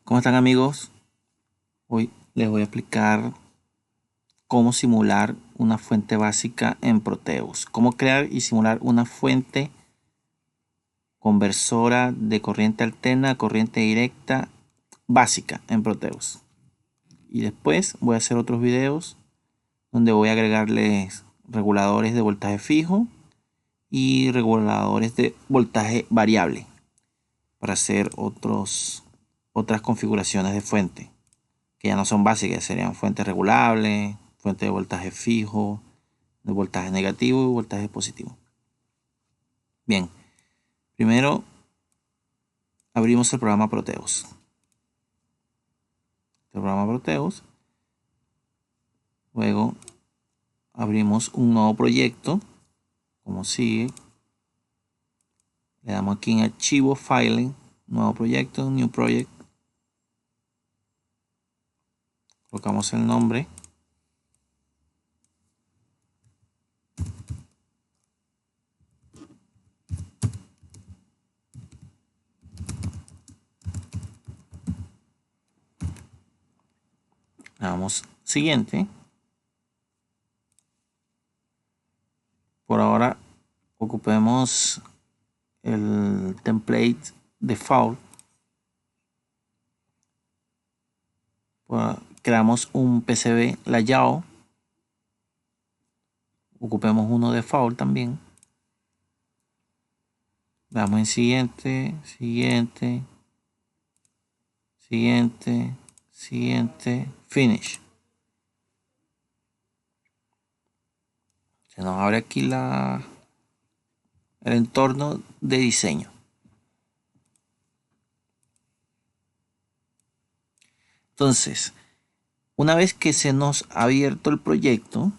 ¿Cómo están, amigos? Hoy les voy a explicar cómo simular una fuente básica en Proteus. Cómo crear y simular una fuente conversora de corriente alterna a corriente directa básica en Proteus. Y después voy a hacer otros videos donde voy a agregarles reguladores de voltaje fijo y reguladores de voltaje variable para hacer otras configuraciones de fuente, que ya no son básicas, serían fuentes regulables, fuente de voltaje fijo, de voltaje negativo y voltaje positivo. Bien, primero abrimos el programa Proteus. El programa Proteus. Luego abrimos un nuevo proyecto, como sigue. Le damos aquí en archivo, filing, nuevo proyecto, new project. Colocamos el nombre. Le damos siguiente. Por ahora ocupemos el template default. Creamos un PCB layout. Ocupemos uno default también. Damos en siguiente, siguiente, siguiente, siguiente, finish. Se nos abre aquí el entorno de diseño. Entonces, una vez que se nos ha abierto el proyecto,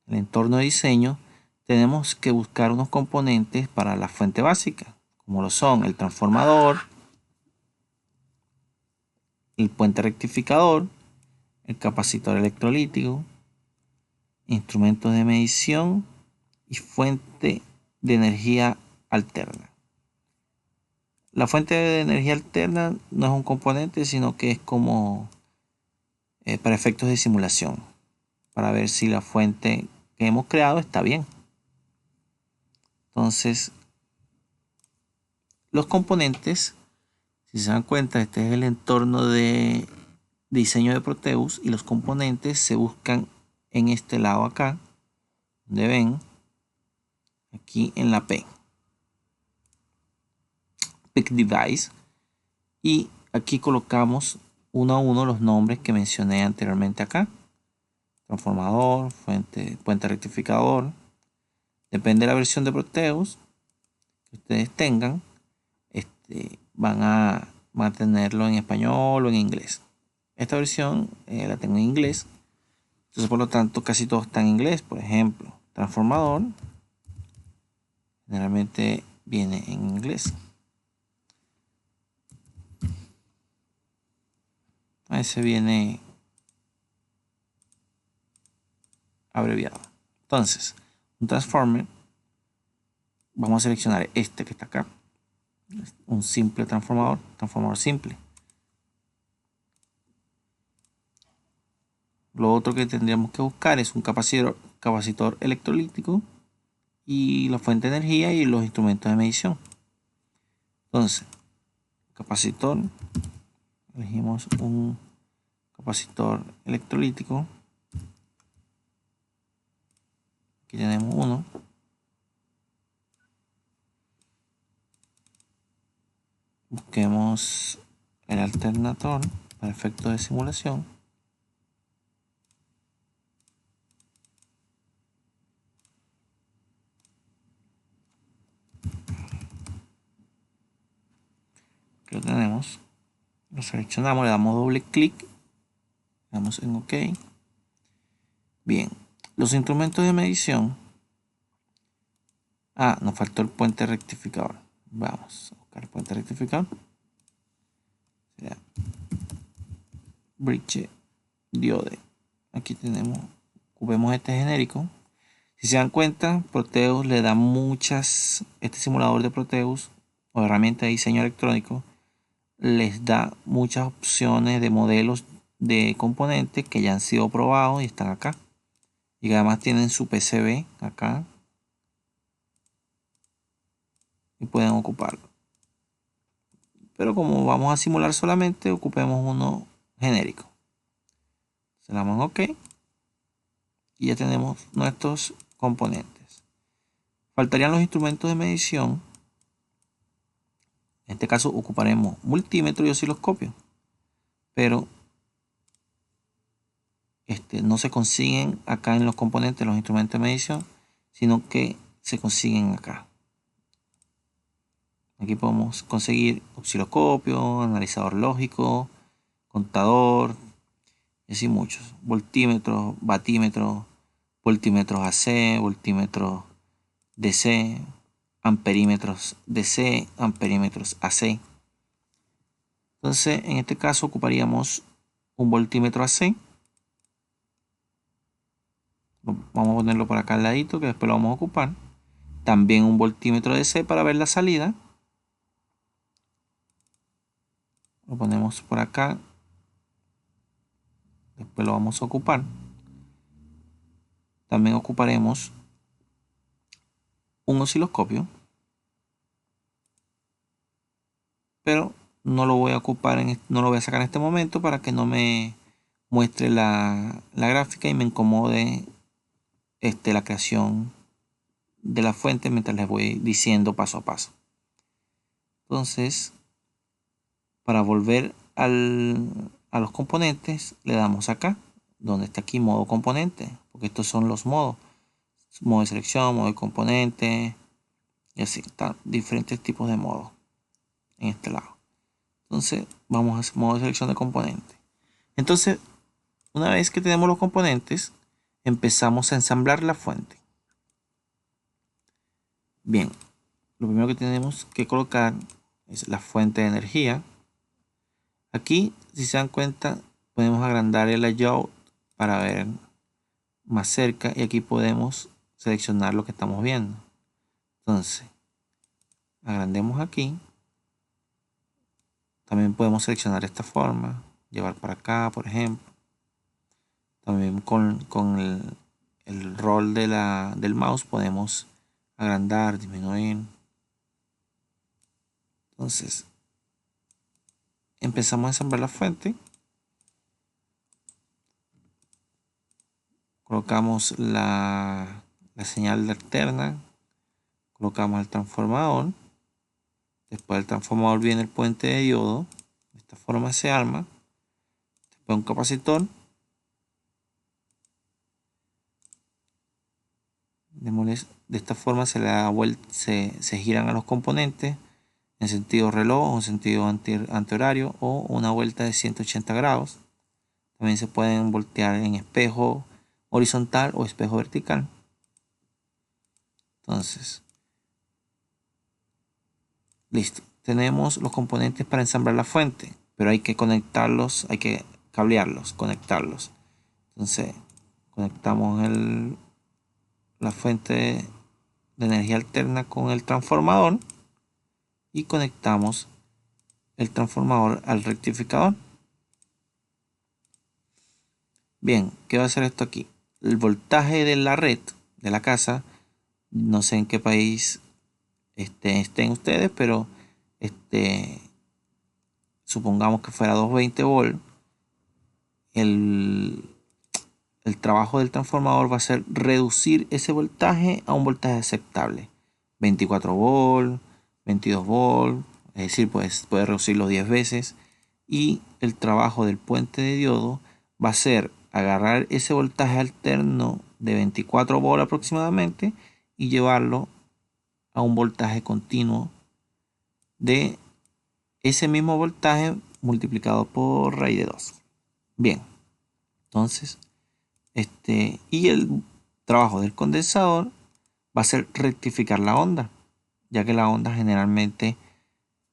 el entorno de diseño, tenemos que buscar unos componentes para la fuente básica, como lo son el transformador, el puente rectificador, el capacitor electrolítico, instrumentos de medición y fuente de energía alterna. La fuente de energía alterna no es un componente, sino que es como para efectos de simulación, para ver si la fuente que hemos creado está bien. Entonces, los componentes, si se dan cuenta, este es el entorno de diseño de Proteus y los componentes se buscan en este lado acá, donde ven, aquí en la P. Pick Device, y aquí colocamos uno a uno los nombres que mencioné anteriormente acá: transformador, puente rectificador. Depende de la versión de Proteus que ustedes tengan, van a mantenerlo en español o en inglés. Esta versión la tengo en inglés, entonces por lo tanto casi todo está en inglés. Por ejemplo, transformador generalmente viene en inglés. Ese viene abreviado. Entonces, un transformer, vamos a seleccionar este que está acá, un simple transformador simple. Lo otro que tendríamos que buscar es un capacitor electrolítico y la fuente de energía y los instrumentos de medición. Entonces, capacitor, elegimos un capacitor electrolítico. Aquí tenemos uno. Busquemos el alternador para efectos de simulación. Aquí lo tenemos. Lo seleccionamos, le damos doble clic, le damos en OK. Bien, los instrumentos de medición. Nos faltó el puente rectificador. Vamos a buscar el puente rectificador. Será bridge diode. Aquí tenemos, ocupemos este genérico. Si se dan cuenta, Proteus le da este simulador de Proteus o herramienta de diseño electrónico les da muchas opciones de modelos de componentes que ya han sido probados y están acá. Y que además tienen su PCB acá y pueden ocuparlo. Pero como vamos a simular solamente, ocupemos uno genérico. Se le damos en OK y ya tenemos nuestros componentes. Faltarían los instrumentos de medición. En este caso ocuparemos multímetro y osciloscopio, pero no se consiguen acá en los componentes los instrumentos de medición, sino que se consiguen acá. Aquí podemos conseguir osciloscopio, analizador lógico, contador y así muchos. Voltímetros, batímetros, voltímetros AC, voltímetros DC, amperímetros DC, amperímetros AC. Entonces, en este caso ocuparíamos un voltímetro AC. Vamos a ponerlo por acá al ladito, que después lo vamos a ocupar. También un voltímetro DC para ver la salida. Lo ponemos por acá. Después lo vamos a ocupar. También ocuparemos un osciloscopio. Pero no lo voy a ocupar, no lo voy a sacar en este momento para que no me muestre la gráfica y me incomode la creación de la fuente mientras les voy diciendo paso a paso. Entonces, para volver a los componentes, le damos acá, donde está aquí modo componente, porque estos son los modos. Modo de selección, modo de componente, y así, están diferentes tipos de modos en este lado. Entonces, vamos a modo de selección de componente. Entonces, una vez que tenemos los componentes, empezamos a ensamblar la fuente. Bien, lo primero que tenemos que colocar es la fuente de energía. Aquí, si se dan cuenta, podemos agrandar el layout para ver más cerca y aquí podemos seleccionar lo que estamos viendo. Entonces, agrandemos aquí. También podemos seleccionar esta forma, llevar para acá, por ejemplo. También con el rol del mouse podemos agrandar, disminuir. Entonces, empezamos a ensamblar la fuente. Colocamos la señal de alterna. Colocamos el transformador. Después del transformador viene el puente de diodo. De esta forma se arma. Después un capacitor. De esta forma se le da vuelta, se giran a los componentes en sentido reloj o en sentido antihorario o una vuelta de 180 grados. También se pueden voltear en espejo horizontal o espejo vertical. Entonces, listo. Tenemos los componentes para ensamblar la fuente, pero hay que conectarlos, hay que cablearlos, conectarlos. Entonces, conectamos la fuente de energía alterna con el transformador y conectamos el transformador al rectificador. Bien, ¿qué va a hacer esto aquí? El voltaje de la red de la casa, no sé en qué país estén ustedes, pero supongamos que fuera 220 volts, el trabajo del transformador va a ser reducir ese voltaje a un voltaje aceptable. 24 volts, 22 volts, es decir, pues puede reducirlo 10 veces. Y el trabajo del puente de diodo va a ser agarrar ese voltaje alterno de 24 volts aproximadamente y llevarlo a un voltaje continuo de ese mismo voltaje multiplicado por raíz de 2. Bien, entonces, y el trabajo del condensador va a ser rectificar la onda, ya que la onda generalmente,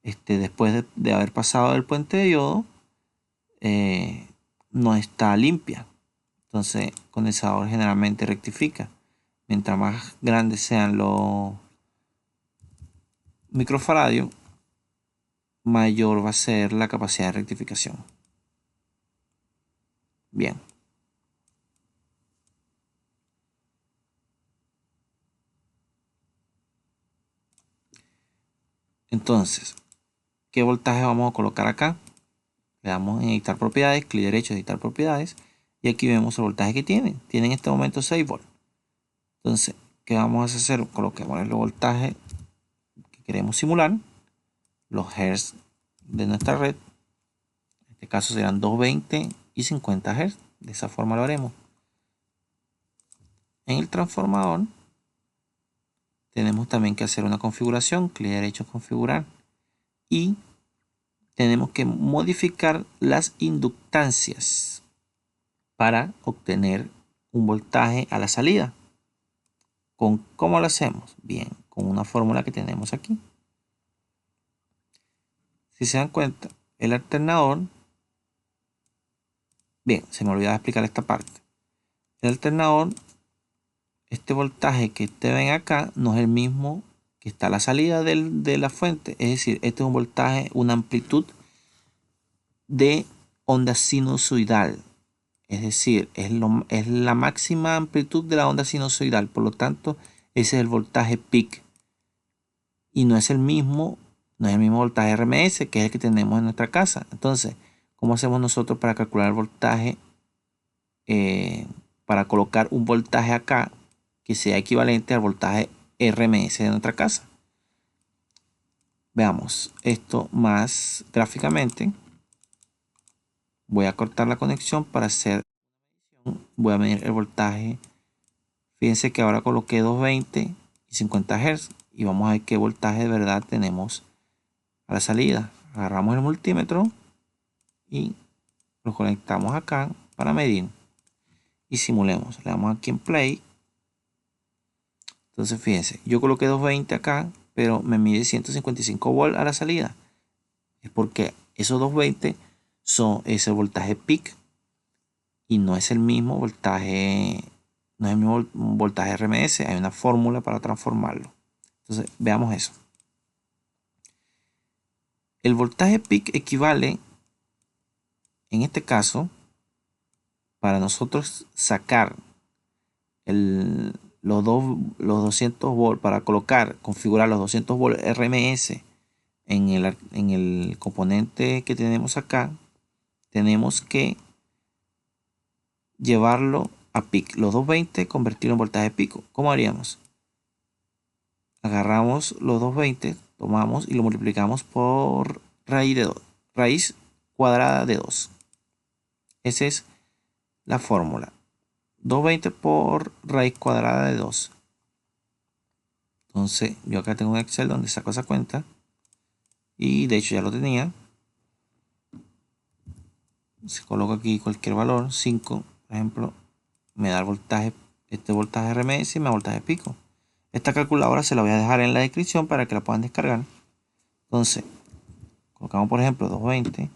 después de haber pasado el puente de diodo, no está limpia. Entonces, el condensador generalmente rectifica. Mientras más grandes sean los microfaradios, mayor va a ser la capacidad de rectificación. Bien. Entonces, ¿qué voltaje vamos a colocar acá? Le damos en editar propiedades, clic derecho, editar propiedades. Y aquí vemos el voltaje que tiene. Tiene en este momento 6 volts. Entonces, ¿qué vamos a hacer? Coloquemos el voltaje que queremos simular. Los hertz de nuestra red. En este caso serán 220 y 50 hertz. De esa forma lo haremos. En el transformador tenemos también que hacer una configuración. Clic derecho, configurar. Y tenemos que modificar las inductancias para obtener un voltaje a la salida. ¿Cómo lo hacemos? Bien, con una fórmula que tenemos aquí. Si se dan cuenta, el alternador, bien, se me olvidaba explicar esta parte. El alternador, este voltaje que ustedes ven acá, no es el mismo que está a la salida de la fuente. Es decir, este es un voltaje, una amplitud de onda sinusoidal. Es decir, es la máxima amplitud de la onda sinusoidal. Por lo tanto, ese es el voltaje peak. Y no es el mismo voltaje RMS, que es el que tenemos en nuestra casa. Entonces, ¿cómo hacemos nosotros para calcular el voltaje? Para colocar un voltaje acá que sea equivalente al voltaje RMS de nuestra casa. Veamos esto más gráficamente. Voy a cortar la conexión para hacer. Voy a medir el voltaje. Fíjense que ahora coloqué 220 y 50 Hz. Y vamos a ver qué voltaje de verdad tenemos a la salida. Agarramos el multímetro y lo conectamos acá para medir. Y simulemos. Le damos aquí en play. Entonces fíjense, yo coloqué 220 acá, pero me mide 155 volts a la salida. Es porque esos 220 es el voltaje peak y no es el mismo voltaje, no es el mismo voltaje RMS. Hay una fórmula para transformarlo. Entonces veamos eso. El voltaje peak equivale, en este caso, para nosotros sacar los 200 volts, para configurar los 200 volts RMS en el componente que tenemos acá, tenemos que llevarlo a peak. Los 220 convertirlo en voltaje pico. ¿Cómo haríamos? Agarramos los 220, tomamos y lo multiplicamos por raíz cuadrada de 2. Esa es la fórmula. 220 por raíz cuadrada de 2. Entonces, yo acá tengo un Excel donde saco esa cuenta. Y de hecho ya lo tenía. Si coloco aquí cualquier valor, 5, por ejemplo, me da el voltaje, este voltaje RMS y me da voltaje pico. Esta calculadora se la voy a dejar en la descripción para que la puedan descargar. Entonces, colocamos por ejemplo 220.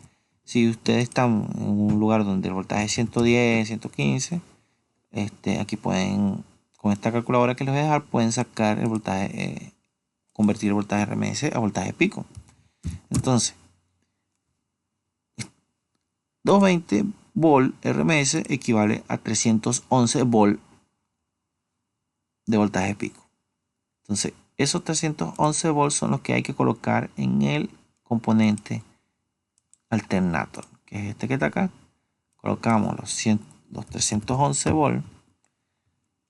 Si ustedes están en un lugar donde el voltaje es 110, 115, aquí pueden, con esta calculadora que les voy a dejar, pueden sacar el voltaje, convertir el voltaje RMS a voltaje pico. Entonces, 220 volt RMS equivale a 311 volt de voltaje pico. Entonces, esos 311 volts son los que hay que colocar en el componente alternator, que es este que está acá. Colocamos los 311 volts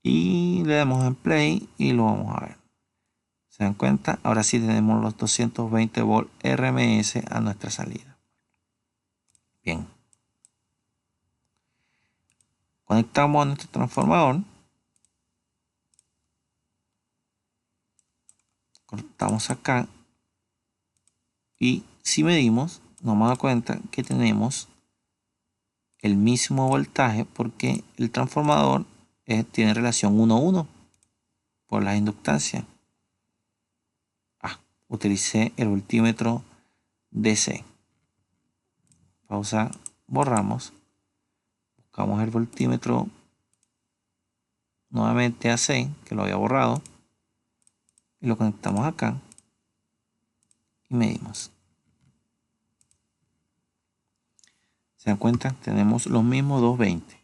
y le damos en play y lo vamos a ver. ¿Se dan cuenta? Ahora sí tenemos los 220 volts RMS a nuestra salida. Bien. Conectamos a nuestro transformador. Cortamos acá. Y si medimos, nos vamos a dar cuenta que tenemos el mismo voltaje porque el transformador tiene relación 1:1 por las inductancias. Utilicé el voltímetro DC. Pausa, borramos. Buscamos el voltímetro nuevamente AC, que lo había borrado. Y lo conectamos acá. Y medimos. ¿Se dan cuenta? Tenemos los mismos 220.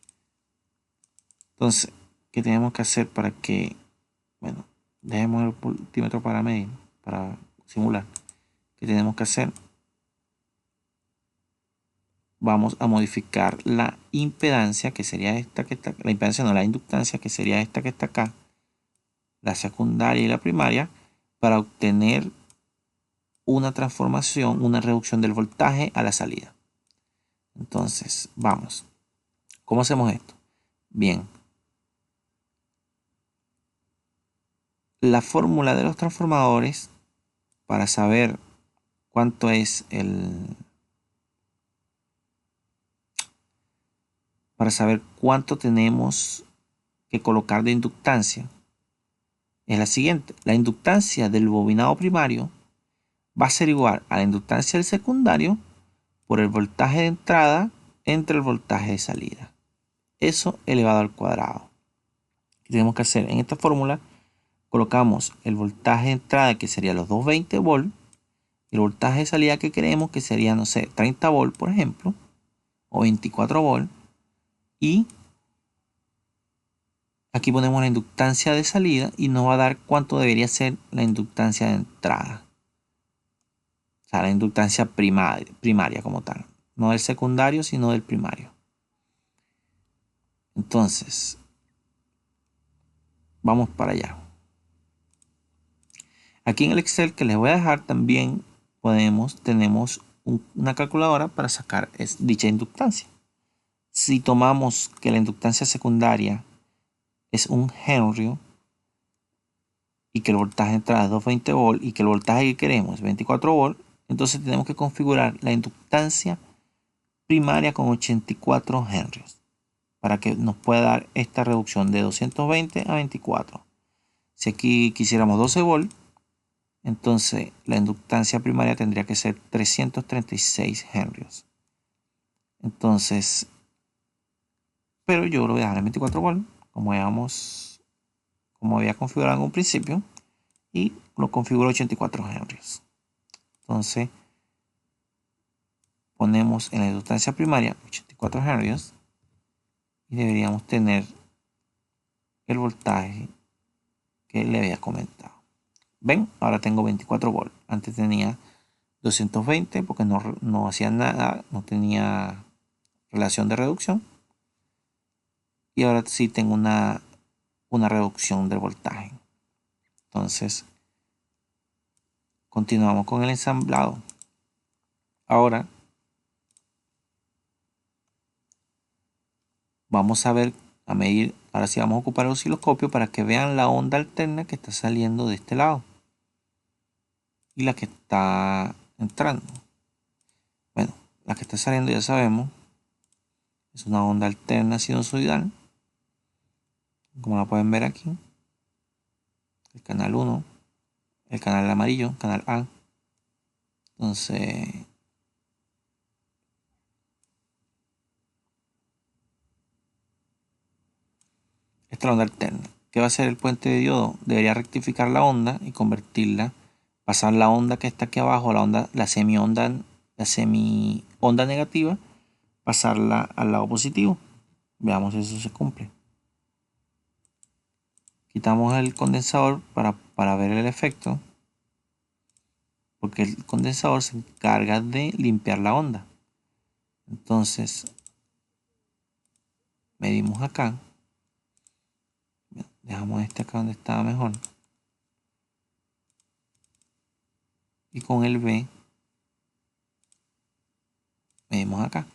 Entonces, ¿qué tenemos que hacer para que, bueno, dejemos el voltímetro para medir, para simular? ¿Qué tenemos que hacer? Vamos a modificar la impedancia, que sería esta que está, la impedancia no, la inductancia, que sería esta que está acá, la secundaria y la primaria, para obtener una transformación, una reducción del voltaje a la salida. Entonces, vamos. ¿Cómo hacemos esto? Bien. La fórmula de los transformadores para saber cuánto es para saber cuánto tenemos que colocar de inductancia es la siguiente. La inductancia del bobinado primario va a ser igual a la inductancia del secundario por el voltaje de entrada entre el voltaje de salida. Eso elevado al cuadrado. ¿Qué tenemos que hacer? En esta fórmula colocamos el voltaje de entrada, que sería los 220 volts, y el voltaje de salida que queremos, que sería, no sé, 30 volts, por ejemplo, o 24 volts, y aquí ponemos la inductancia de salida y nos va a dar cuánto debería ser la inductancia de entrada. O sea, la inductancia primaria como tal. No del secundario, sino del primario. Entonces, vamos para allá. Aquí en el Excel que les voy a dejar también tenemos una calculadora para sacar dicha inductancia. Si tomamos que la inductancia secundaria es 1 Henry y que el voltaje de entrada es 220 volts y que el voltaje que queremos es 24 volts, entonces tenemos que configurar la inductancia primaria con 84 Henry para que nos pueda dar esta reducción de 220 a 24. Si aquí quisiéramos 12 volts, entonces la inductancia primaria tendría que ser 336 Henry. Entonces, pero yo lo voy a dejar en 24 volts, como había configurado en un principio, y lo configuro 84 Henry. Entonces, ponemos en la inductancia primaria 84 Henry y deberíamos tener el voltaje que le había comentado. ¿Ven? Ahora tengo 24 volts. Antes tenía 220 porque no hacía nada, no tenía relación de reducción. Y ahora sí tengo una reducción del voltaje. Entonces, continuamos con el ensamblado. Ahora vamos a ver, a medir, ahora sí vamos a ocupar el osciloscopio para que vean la onda alterna que está saliendo de este lado y la que está entrando. Bueno, la que está saliendo ya sabemos, es una onda alterna sinusoidal, como la pueden ver aquí, el canal 1, el canal amarillo, canal A. Entonces, esta es la onda alterna. ¿Qué va a hacer el puente de diodo? Debería rectificar la onda y convertirla, pasar la onda que está aquí abajo, la semi-onda negativa, pasarla al lado positivo. Veamos si eso se cumple. Quitamos el condensador para ver el efecto, porque el condensador se encarga de limpiar la onda. Entonces, medimos acá. Dejamos este acá donde estaba mejor. Y con el B medimos acá.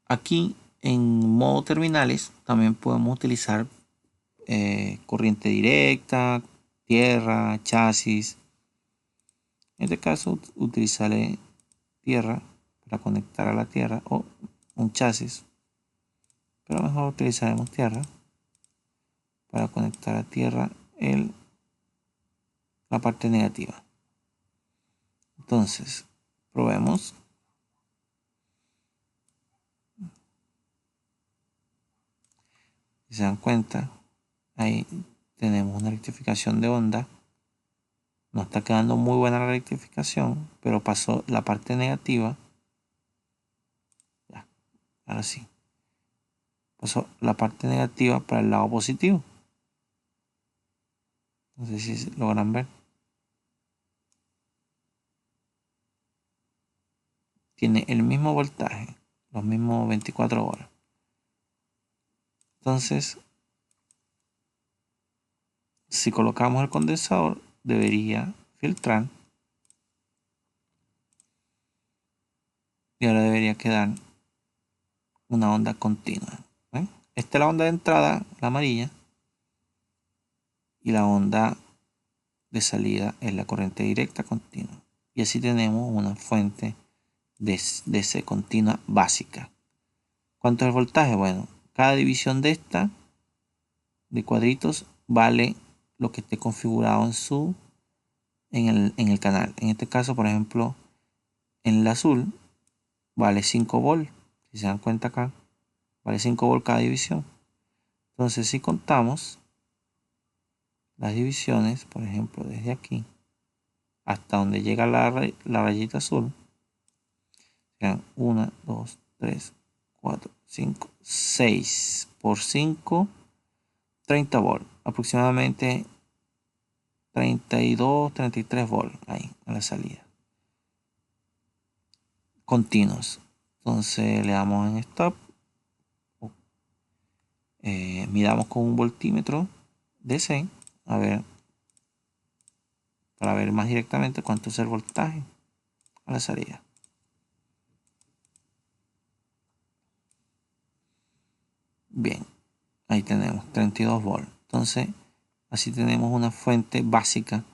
Aquí en modo terminales también podemos utilizar corriente directa, tierra, chasis. En este caso utilizaré tierra para conectar a la tierra o un chasis. Pero mejor utilizaremos tierra para conectar a tierra la parte negativa. Entonces, probemos. Si se dan cuenta, ahí tenemos una rectificación de onda No está quedando muy buena la rectificación, pero pasó la parte negativa. Ya, ahora sí. Pasó la parte negativa para el lado positivo. No sé si logran ver. Tiene el mismo voltaje, los mismos 24 volts. Entonces, si colocamos el condensador, debería filtrar. Y ahora debería quedar una onda continua. ¿Ven? Esta es la onda de entrada, la amarilla. Y la onda de salida es la corriente directa continua. Y así tenemos una fuente de DC continua básica. ¿Cuánto es el voltaje? Bueno, cada división de esta, de cuadritos, vale lo que esté configurado en el canal. En este caso, por ejemplo, en el azul vale 5 volts. Si se dan cuenta acá, vale 5 volts cada división. Entonces, si contamos las divisiones, por ejemplo, desde aquí hasta donde llega la rayita azul, sean 1, 2, 3, 4, 5, 6 por 5, 30 volts, aproximadamente 32, 33 volts ahí a la salida, continuos. Entonces le damos en stop, miramos con un voltímetro DC, a ver, para ver más directamente cuánto es el voltaje a la salida. Bien, ahí tenemos 32 volts. Entonces, así tenemos una fuente básica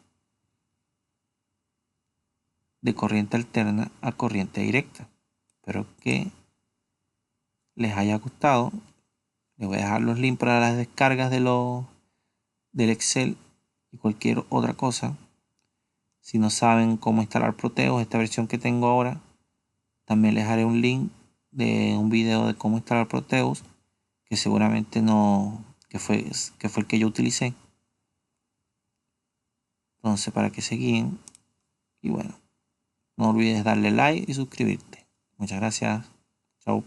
de corriente alterna a corriente directa. Espero que les haya gustado. Les voy a dejar los links para las descargas del Excel y cualquier otra cosa. Si no saben cómo instalar Proteus, esta versión que tengo ahora, también les haré un link de un video de cómo instalar Proteus, que seguramente no, que fue el que yo utilicé. Entonces, para que se guíen. Y bueno, no olvides darle like y suscribirte. Muchas gracias. Chao.